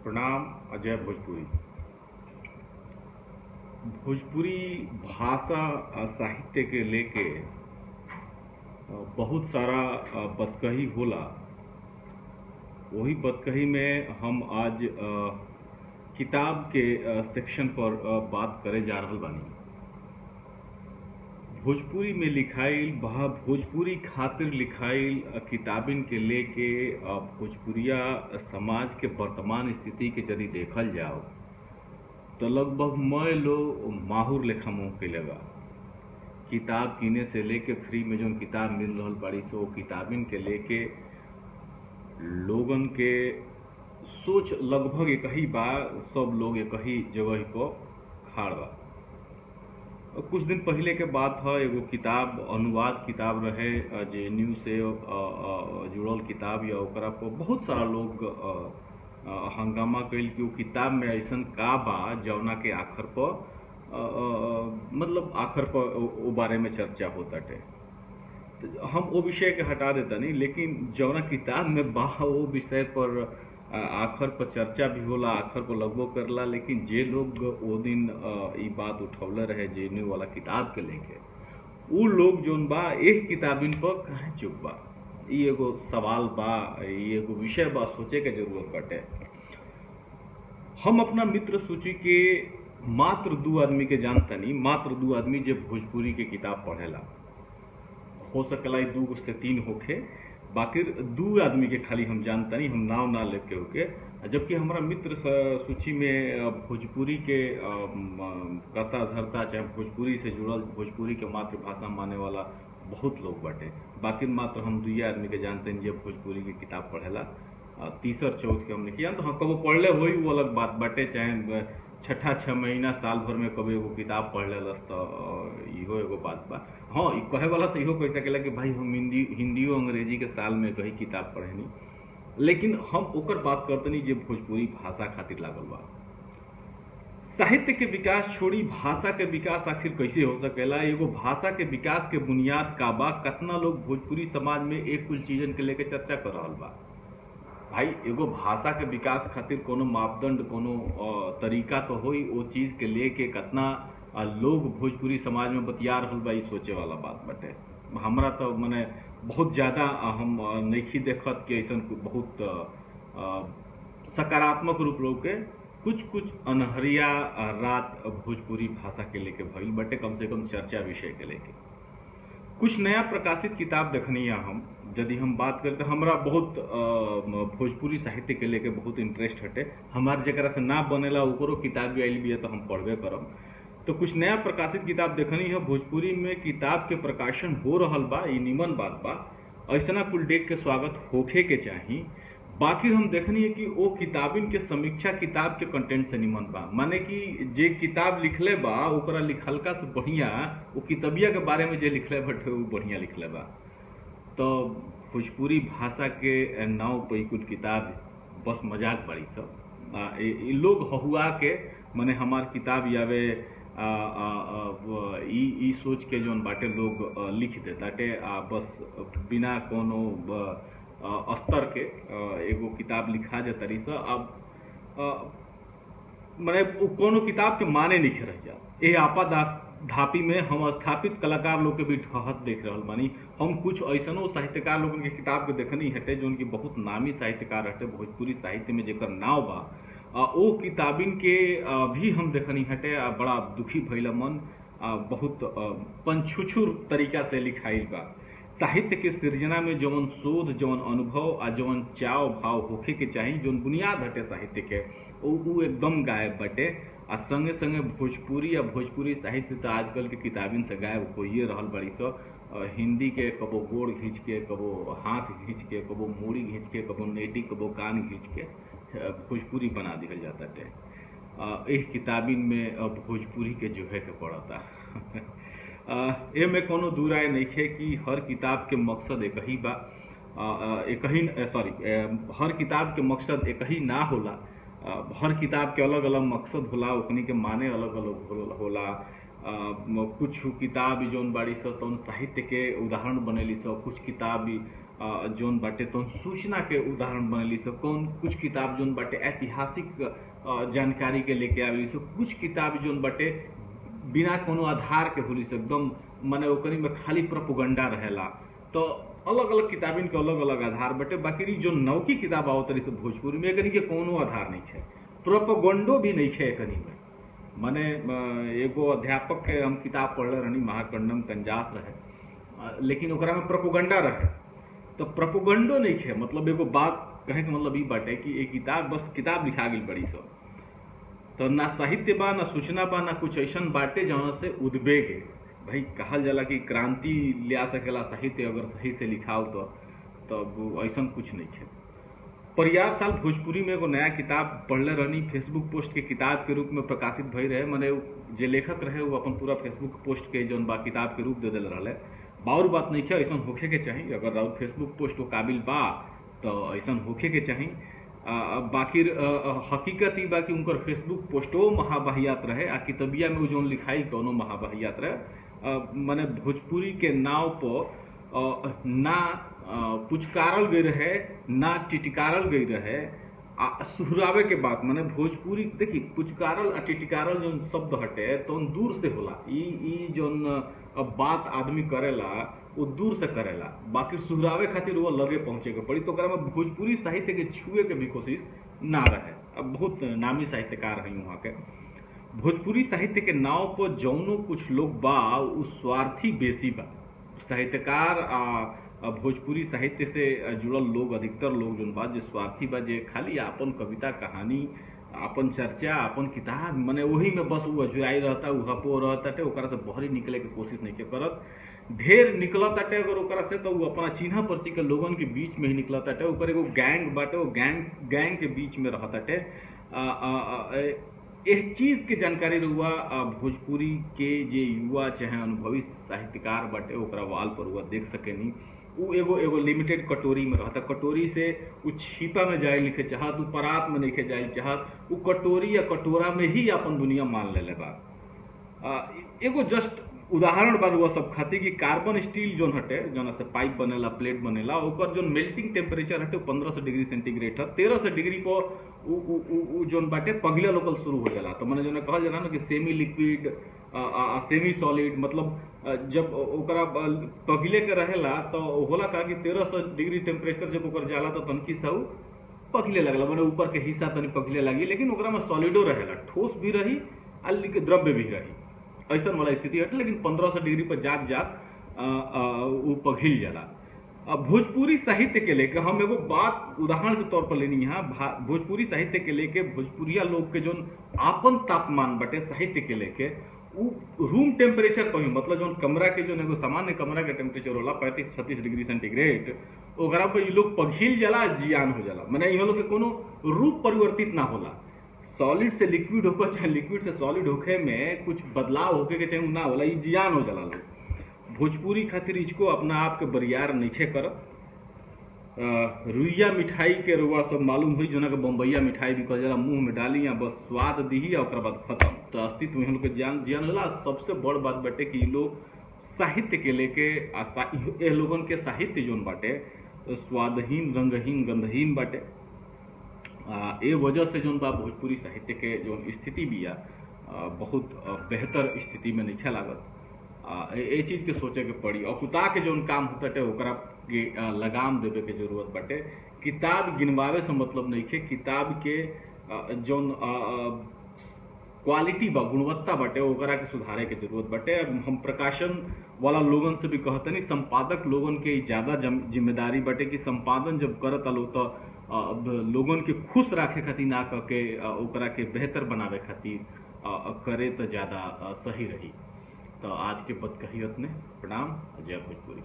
प्रणाम। अजय भोजपुरी। भोजपुरी भाषा साहित्य के लेके बहुत सारा बतकही होला। वही बतकही में हम आज किताब के सेक्शन पर बात करे जा रहल बानी। भोजपुरी में लिखाइल भोजपुरी खातिर लिखाइल किताबिन के लेके भोजपुरिया समाज के वर्तमान स्थिति के यदि देखल जाओ तो लगभग मैं लोग माहुर लेखा मुँह के लगा। किताब किने से लेके फ्री में जो किताब मिल रहा बाड़ी सो किताबिन के लेके लोगन के सोच लगभग एक ही बा। सब लोग एक ही जगह पर खाड़ बा। कुछ दिन पहले के बात है, एगो किताब अनुवाद किताब रहे जेएनयू से जुड़ल किताब या ओकरा पर बहुत सारा लोग हंगामा कैल कि वो किताब में ऐसा का बा जौना के आखिर पर मतलब आखिर पर वो बारे में चर्चा होता है। तो हम वो विषय के हटा देता नहीं, लेकिन जौना किताब में बा वो विषय पर आखिर पर चर्चा भी होला, आखिर पर लगभग करला। लेकिन जे लोग वो दिन ये बात उठौले रहे जेएनयू वाला किताब के लेके, वो लोग जोन बा एक किताबिन पर कहे चुप बा। ये एगो सवाल बा, ये एगो विषय बा, सोचे के जरूरत बाटे। हम अपना मित्र सूची के मात्र 2 आदमी के जानता नहीं, मात्र 2 आदमी जो भोजपुरी के किताब पढ़ेला। हो सकला 2 से 3 होखे, बाकी 2 आदमी के खाली हम जानता नहीं, हम नाव ना लेके होके। जबकि हमारा मित्र सूची में भोजपुरी के कथा धरता चाहे भोजपुरी से जुड़ल, भोजपुरी के मातृभाषा माने वाला बहुत लोग बाटे। बाकी मात्र हम 2 आदमी के जानते हैं जो भोजपुरी की किताब पढ़ेला। तीसर चौथ के हमने किया तो हाँ कबो पढ़ले हो वो अलग बात बाटे, चाहे छठा 6 महीना साल भर में कभी एगो किताब पढ़ लेलस तो इहो एगो बात बा। हाँ कहे वाला तो इहो कह सकेला कि भाई हम हिंदी और अंग्रेजी के साल में कहीं किताब पढ़ेनी, लेकिन हम ओकर बात करते नहीं जो भोजपुरी भाषा खातिर लागल बा। साहित्य के विकास छोड़ी भाषा के विकास आखिर कैसे हो सकेला? एगो भाषा के विकास के बुनियाद का बा? कितना लोग भोजपुरी समाज में एक कुल चीजन के लेके चर्चा कर रहा बा। भाई एगो भाषा के विकास खातिर कोनो मापदंड, कोनो तरीका तो होई, वो चीज के लेके कितना लोग भोजपुरी समाज में बतिया रहल बा, सोचे वाला बात बाटे। हमरा तो मने बहुत ज़्यादा हम नहीं देखत कि ऐसा बहुत सकारात्मक रूप लोग के कुछ अनहरिया रात भोजपुरी भाषा के लेके भइल बटे, कम से कम चर्चा विषय के लेके। कुछ नया प्रकाशित किताब देखनी है हम, यदि हम बात करें तो हमरा बहुत भोजपुरी साहित्य के लेके बहुत इंटरेस्ट हटे। हमार जरा से ना बनेला ओकरो किताब भी आयल भी है तो हम पढ़बे करब। तो कुछ नया प्रकाशित किताब देखनी है। भोजपुरी में किताब के प्रकाशन हो रहल बा, ये निमन बात बा, ऐसा कुल देख के स्वागत होखे के चाही। बाकी हम देखनी है कि वो किताबिन के समीक्षा किताब के कंटेंट से निमन बा, माने कि जे किताब लिखले बा ओकरा लिखलका से बढ़िया वो किताबिया के बारे में जे लिखले बटे वो बढ़िया लिखले बा। तो भोजपुरी भाषा के नाव पर कुछ किताब बस मजाक बड़ी सब लोग हहुआ के माने हमार किताब यावे ई सोच के जौन बाटे लोग लिख देताटे बस बिना कोनो स्तर के एगो किताब लिखा जाता रही सा। अब माने कोनो किताब के माने नहीं रह जा। ये आपा धापी में हम स्थापित कलाकार लोग के भी ठहत देख रहा बानी। हम कुछ ऐसनो साहित्यकार लोगन के किताब के देखनी हटे जो उनकी बहुत नामी साहित्यकार हटे भोजपुरी साहित्य में जेकर नाव बा, ओ किताबिन के भी हम देखनी हटे। बड़ा दुखी भइला मन, बहुत पंछुछुर तरीका से लिखाइल बा। साहित्य के सृजना में जवन शोध, जवन अनुभव आ जवन चाव भाव होखे के चाहिए, जवन बुनियाद हटे साहित्य के, वो एकदम गायब बटे। आ संगे संगे भोजपुरी या भोजपुरी साहित्य तो आजकल के किताबिन से गायब होइए रहल बड़ी सो। हिंदी के कबो गोड़ खींच के, कबो हाथ खींच के, कबो मूड़ी खींच के, कबो नेटी, कबो कान खींच के भोजपुरी बना दिया जाता है। एक किताबिन में भोजपुरी के जो है के पड़ता ए में कोनो दू राय नहीं है कि हर किताब के मकसद एक ही बा, हर किताब के मकसद एक ही ना होला। हर किताब के अलग अलग मकसद होला, ओकनी के माने अलग अलग होला। कुछ किताब जौन बाड़ी सब तो साहित्य के उदाहरण बनेली सब, कुछ किताब जोन बाटे तो सूचना के उदाहरण बनली सब, कौन कुछ किताब जोन बाटे ऐतिहासिक जानकारी के लेके आवेली सब, कुछ किताब जोन बाटे बिना कोनो आधार के होली से एकदम माने ओकरी में खाली प्रोपोगंडा रहेला। तो अलग अलग किताबिन के अलग अलग आधार बटे। बाकी जो नौकी किताब आवत रही से भोजपुरी में एकनी के कोनो आधार नहीं है, प्रोपोगंडो भी नहीं है एकनी में। माने एगो अध्यापक के हम किताब पढ़ले रहनी, महाकंडम कंजास रहे, लेकिन ओकरा में प्रोपोगंडा रहे। तो प्रोपोगंडो नहीं है, मतलब एगो बात कहे के मतलब ई बाटे कि एक किताब बस किताब लिखा गई बड़ी सब, तो ना साहित्य बा ना सूचना बा ना कुछ ऐसा बाटे जहाँ से उद्वेग है। भाई कहल जाला कि क्रांति लिया सकेला साहित्य अगर सही से लिखाओ तो ऐसा कुछ नहीं है। परियार साल भोजपुरी में एगो नया किताब पढ़ले रहनी, फेसबुक पोस्ट के किताब के रूप में प्रकाशित भई रहे। मैंने जो लेखक रहे वो अपन पूरा फेसबुक पोस्ट के जौन बा किताब के रूप दे दिल रहे। बाउर बात नहीं है, ऐसा होखे के चाहिए। अगर फेसबुक पोस्ट वो काबिल बा तो ऐसा होखे के चाहिए। बाकी हकीकत ही बा कि उनकर फेसबुक पोस्टो महावाहियात रहे, आ कितबिया में जो लिखाई कौनो महावाहियात रहे। माने भोजपुरी के नाव पर ना पुचकारल गई रहे ना टिटिकारल गई रहे। सुहरावे के बात माने भोजपुरी देखी पुचकारल आ टिटिकारल जो शब्द हटे तो दूर से होला। ई जोन बात आदमी करेला वो दूर से करेला, बाकी सुहरावे खातिर वो लगे पहुंचे के पड़ी। तो ओकरा में भोजपुरी साहित्य के छुए के भी कोशिश ना रहे। अब बहुत नामी साहित्यकार हैं वहाँ के। भोजपुरी साहित्य के नाव पर जौनो कुछ लोग बा उ स्वार्थी बेसी बा। साहित्यकार भोजपुरी साहित्य से जुड़ल लोग, अधिकतर लोग जोन बा जे स्वार्थी बा, जे खाली अपन कविता कहानी, अपन चर्चा, अपन किताब माने वही में बस वो अजुराई रहता, उ हपो रहता, ओकरा से बहरी निकले के कोशिश नहीं के करत। ढेर निकलत आटे अगर ओकरा से तो वो अपना चिन्हा पर्ची के लोगन के बीच में ही निकलत आटे। ओकर एगो गैंग बाटे, वो गैंग के बीच में रहत आटे। एक चीज के जानकारी रहुआ भोजपुरी के जे युवा चाहे अनुभवी साहित्यकार बाटे ओकरा वाल पर हुआ देख सकेनी। वो एगो लिमिटेड कटोरी में रहता। कटोरी से वो छिपा में जाए लिखे चाहत, वो परात में नहीं जाए चाहत, वो कटोरी या कटोरा में ही अपन दुनिया मान ले बा। एगो जस्ट उदाहरण बा हुआ सब खातिर कि कार्बन स्टील जोन हटे, जोन से पाइप बनेला, प्लेट बनेला, ओकर जोन मेल्टिंग टेम्परेचर हटे 1500 डिग्री सेंटीग्रेड है। 1300 डिग्री पर जोन बाटे पगले लोकल शुरू हो जाला। तो मैंने जो कहल जाला ना कि सेमी लिक्विड सेमी सॉलिड, मतलब जब ओकरा पगले के रहेला तो होला का कि 1300 डिग्री टेम्परेचर जब ओकर जाला तो तनकी सा पगले लगला, मैंने ऊपर के हिस्सा तनी पगले लगी, लेकिन ओकरा में सॉलिडो रहेला, ठोस भी रही आ द्रव्य भी रही, ऐसा वाला स्थिति हटे। लेकिन 1500 डिग्री पर जात वो पघिल जाला। भोजपुरी साहित्य के लेके हम एगो बात उदाहरण के तौर पर लेनी यहाँ। भोजपुरी साहित्य के लेके भोजपुरिया लोग के जोन आपन तापमान बटे साहित्य के लेके रूम टेम्परेचर पर ही, मतलब जो कमरा के जो एगो सामान्य कमरा के टेम्परेचर होला 35-36 डिग्री सेंटीग्रेड, ओकरा पर ये लोग पघिल जाला, जियान हो जाला। मैंने इन लोग के कोनो रूप परिवर्तित ना होला। सॉलिड से लिक्विड होकर चाहे लिक्विड से सॉलिड होके में कुछ बदलाव होके के चाहे ना होला, ये जियान हो जाला लोग। भोजपुरी खातिर इसको अपना आप के बरियार नहीं कर। रुइया मिठाई के रुआ सब मालूम हुई, जो ना कि बम्बैया मिठाई भी कह जाला, मुंह में डाली या बस स्वाद दी और बाद खत्म। तो अस्तित्व में हम लोग के जियान होला। सबसे बड़ बात बाटे कि लोग साहित्य के लेके ये लोगन के साहित्य जोन बाटे स्वादहीन, रंगहीन, गंधहीन बाटे। ये वजह से जोन बा भोजपुरी साहित्य के जो स्थिति भी बहुत बेहतर स्थिति में नहीं लागत। ये चीज के सोचे के पड़ी। और कुता के जोन काम होता ओकरा के लगाम देवे के जरूरत बाटे। किताब गिनवावे से मतलब नहीं है, किताब के जोन क्वालिटी बा, गुणवत्ता बाटे ओकरा के सुधारे के जरूरत बाटे। हम प्रकाशन वाला लोगन से भी कहतनी, संपादक लोगन के ज्यादा जिम्मेदारी बाटे कि संपादन जब करत आलो तो लोगन के खुश रखे खातिर ना करके ओकरा के बेहतर बनावे खातिर करे तो ज्यादा सही रही। तो आज के बदकहियत में प्रणाम। जय भोजपुरी।